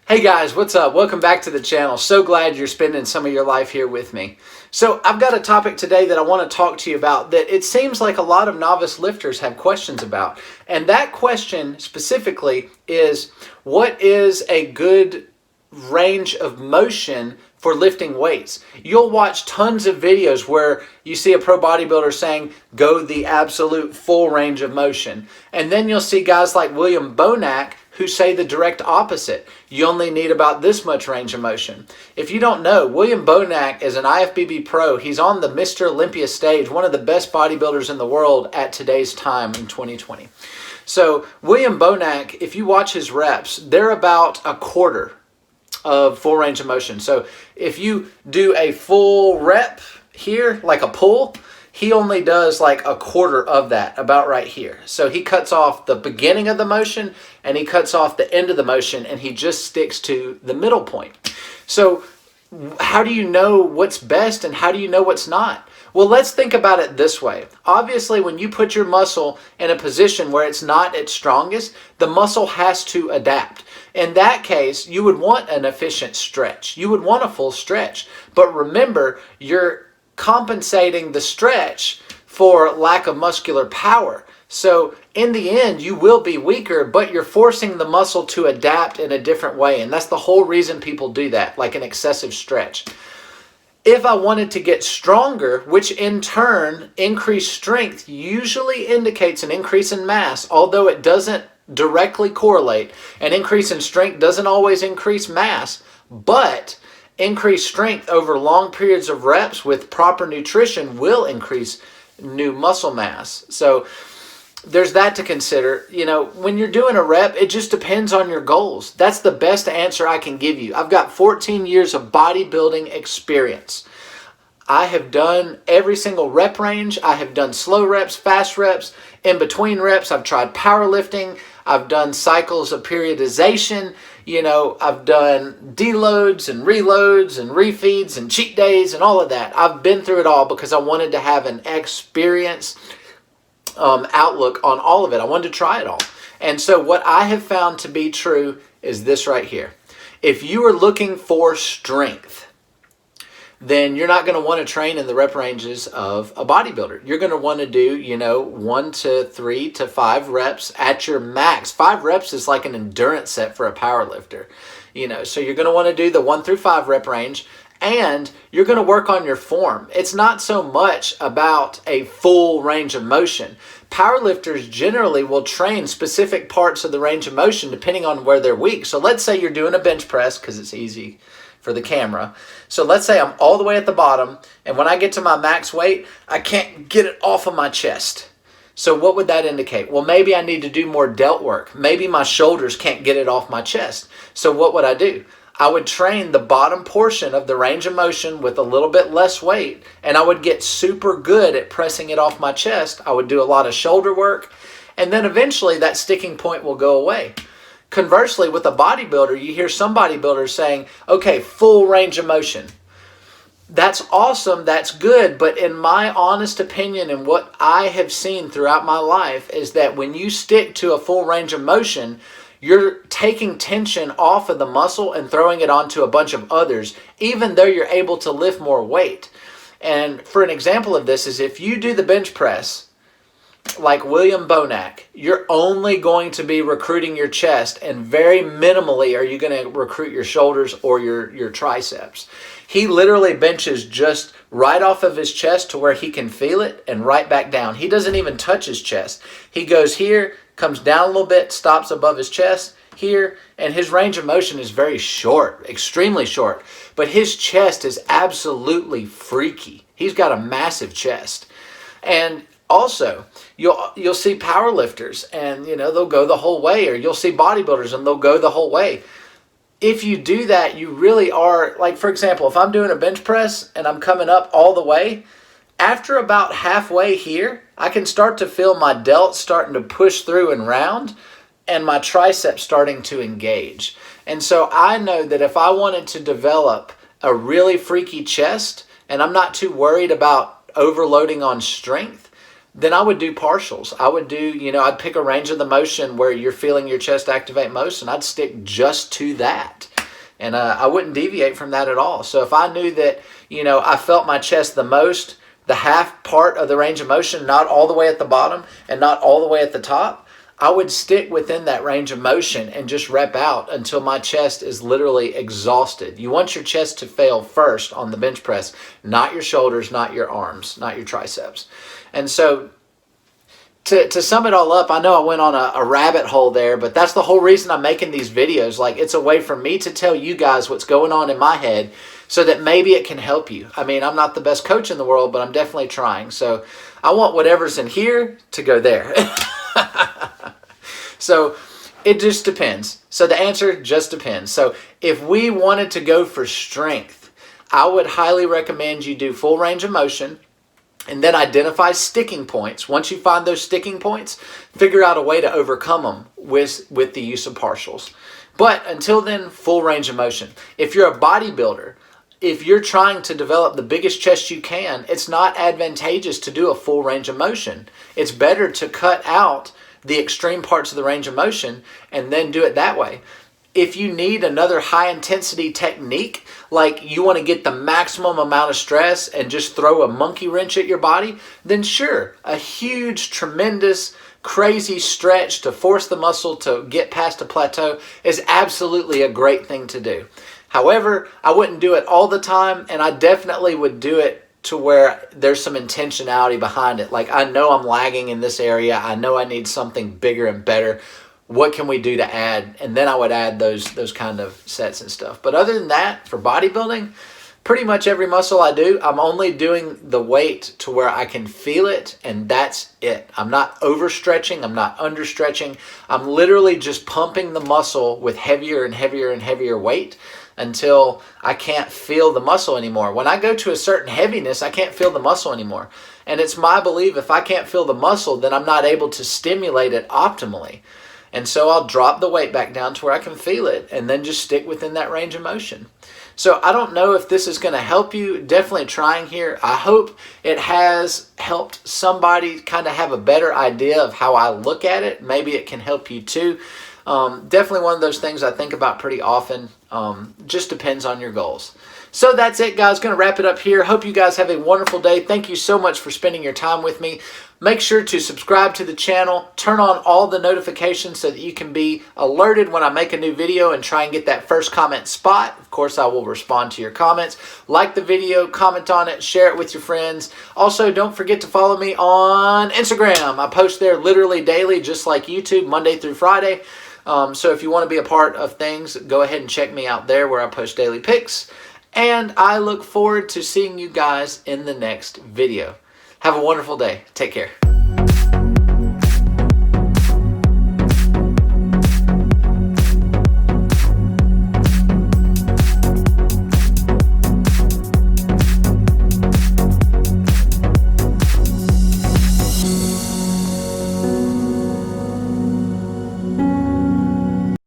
Hey guys, what's up? Welcome back to the channel. So glad you're spending some of your life here with me. So I've got a topic today that I want to talk to you about that it seems like a lot of novice lifters have questions about. And that question specifically is, what is a good range of motion for lifting weights? You'll watch tons of videos where you see a pro bodybuilder saying, go the absolute full range of motion. And then you'll see guys like William Bonac who say the direct opposite. You only need about this much range of motion. If you don't know, William Bonac is an IFBB pro. He's on the Mr. Olympia stage, one of the best bodybuilders in the world at today's time in 2020. So William Bonac, if you watch his reps, they're about a quarter of full range of motion. So if you do a full rep here, like a pull, he only does like a quarter of that, about right here. So he cuts off the beginning of the motion and he cuts off the end of the motion, and he just sticks to the middle point. So how do you know what's best and how do you know what's not? Well, let's think about it this way. Obviously, when you put your muscle in a position where it's not its strongest, the muscle has to adapt. In that case, you would want an efficient stretch. You would want a full stretch. But remember, you're compensating the stretch for lack of muscular power. So in the end, you will be weaker, but you're forcing the muscle to adapt in a different way. And that's the whole reason people do that, like an excessive stretch. If I wanted to get stronger, which in turn increased strength usually indicates an increase in mass, although it doesn't directly correlate. An increase in strength doesn't always increase mass, but increased strength over long periods of reps with proper nutrition will increase new muscle mass. So there's that to consider. You know, when you're doing a rep, it just depends on your goals. That's the best answer I can give you. I've got 14 years of bodybuilding experience. I have done every single rep range. I have done slow reps, fast reps. In between reps, I've tried powerlifting. I've done cycles of periodization. You know, I've done deloads and reloads and refeeds and cheat days and all of that. I've been through it all because I wanted to have an experience outlook on all of it. I wanted to try it all. And so what I have found to be true is this right here. If you are looking for strength, then you're not going to want to train in the rep ranges of a bodybuilder. You're going to want to do, 1 to 3 to 5 reps at your max. 5 reps is like an endurance set for a power lifter. So you're going to want to do the 1 through 5 rep range, and you're going to work on your form. It's not so much about a full range of motion. Powerlifters generally will train specific parts of the range of motion depending on where they're weak. So let's say you're doing a bench press because it's easy for the camera. So let's say I'm all the way at the bottom, and when I get to my max weight, I can't get it off of my chest. So what would that indicate? Well, maybe I need to do more delt work. Maybe my shoulders can't get it off my chest. So what would I do? I would train the bottom portion of the range of motion with a little bit less weight, and I would get super good at pressing it off my chest. I would do a lot of shoulder work, and then eventually that sticking point will go away. Conversely, with a bodybuilder, you hear some bodybuilders saying, okay, full range of motion. That's awesome, that's good, but in my honest opinion and what I have seen throughout my life is that when you stick to a full range of motion, you're taking tension off of the muscle and throwing it onto a bunch of others, even though you're able to lift more weight. And for an example of this is if you do the bench press, like William Bonac, you're only going to be recruiting your chest, and very minimally are you going to recruit your shoulders or your triceps. He literally benches just right off of his chest to where he can feel it and right back down. He doesn't even touch his chest. He goes here, comes down a little bit, stops above his chest here, and his range of motion is very short, extremely short. But his chest is absolutely freaky. He's got a massive chest. And also, you'll see power lifters and they'll go the whole way, or you'll see bodybuilders and they'll go the whole way. If you do that, you really are, like for example, if I'm doing a bench press and I'm coming up all the way, after about halfway here, I can start to feel my delts starting to push through and round and my triceps starting to engage. And so I know that if I wanted to develop a really freaky chest and I'm not too worried about overloading on strength, then I would do partials. I would do, I'd pick a range of the motion where you're feeling your chest activate most, and I'd stick just to that. And I wouldn't deviate from that at all. So if I knew that, I felt my chest the most, the half part of the range of motion, not all the way at the bottom and not all the way at the top, I would stick within that range of motion and just rep out until my chest is literally exhausted. You want your chest to fail first on the bench press, not your shoulders, not your arms, not your triceps. And so to sum it all up, I know I went on a rabbit hole there, but that's the whole reason I'm making these videos. Like, it's a way for me to tell you guys what's going on in my head so that maybe it can help you. I mean, I'm not the best coach in the world, but I'm definitely trying. So I want whatever's in here to go there. So it just depends. So the answer just depends. So if we wanted to go for strength, I would highly recommend you do full range of motion, and then identify sticking points. Once you find those sticking points, figure out a way to overcome them with the use of partials. But until then, full range of motion. If you're a bodybuilder, if you're trying to develop the biggest chest you can, it's not advantageous to do a full range of motion. It's better to cut out the extreme parts of the range of motion and then do it that way. If you need another high intensity technique, like you want to get the maximum amount of stress and just throw a monkey wrench at your body, then sure, a huge, tremendous, crazy stretch to force the muscle to get past a plateau is absolutely a great thing to do. However, I wouldn't do it all the time, and I definitely would do it to where there's some intentionality behind it. Like, I know I'm lagging in this area. I know I need something bigger and better. What can we do to add? And then I would add those kind of sets and stuff. But other than that, for bodybuilding, pretty much every muscle I do, I'm only doing the weight to where I can feel it, and that's it. I'm not overstretching. I'm not understretching. I'm literally just pumping the muscle with heavier and heavier and heavier weight until I can't feel the muscle anymore. When I go to a certain heaviness, I can't feel the muscle anymore. And it's my belief, if I can't feel the muscle, then I'm not able to stimulate it optimally. And so I'll drop the weight back down to where I can feel it and then just stick within that range of motion. So I don't know if this is going to help you. Definitely trying here. I hope it has helped somebody kind of have a better idea of how I look at it. Maybe it can help you too. Definitely one of those things I think about pretty often. Just depends on your goals. So that's it, guys. Going to wrap it up here. Hope you guys have a wonderful day. Thank you so much for spending your time with me. Make sure to subscribe to the channel. Turn on all the notifications so that you can be alerted when I make a new video and try and get that first comment spot. Of course, I will respond to your comments. Like the video, comment on it, share it with your friends. Also, don't forget to follow me on Instagram. I post there literally daily, just like YouTube, Monday through Friday. So if you want to be a part of things, go ahead and check me out there where I post daily pics. And I look forward to seeing you guys in the next video. Have a wonderful day. Take care.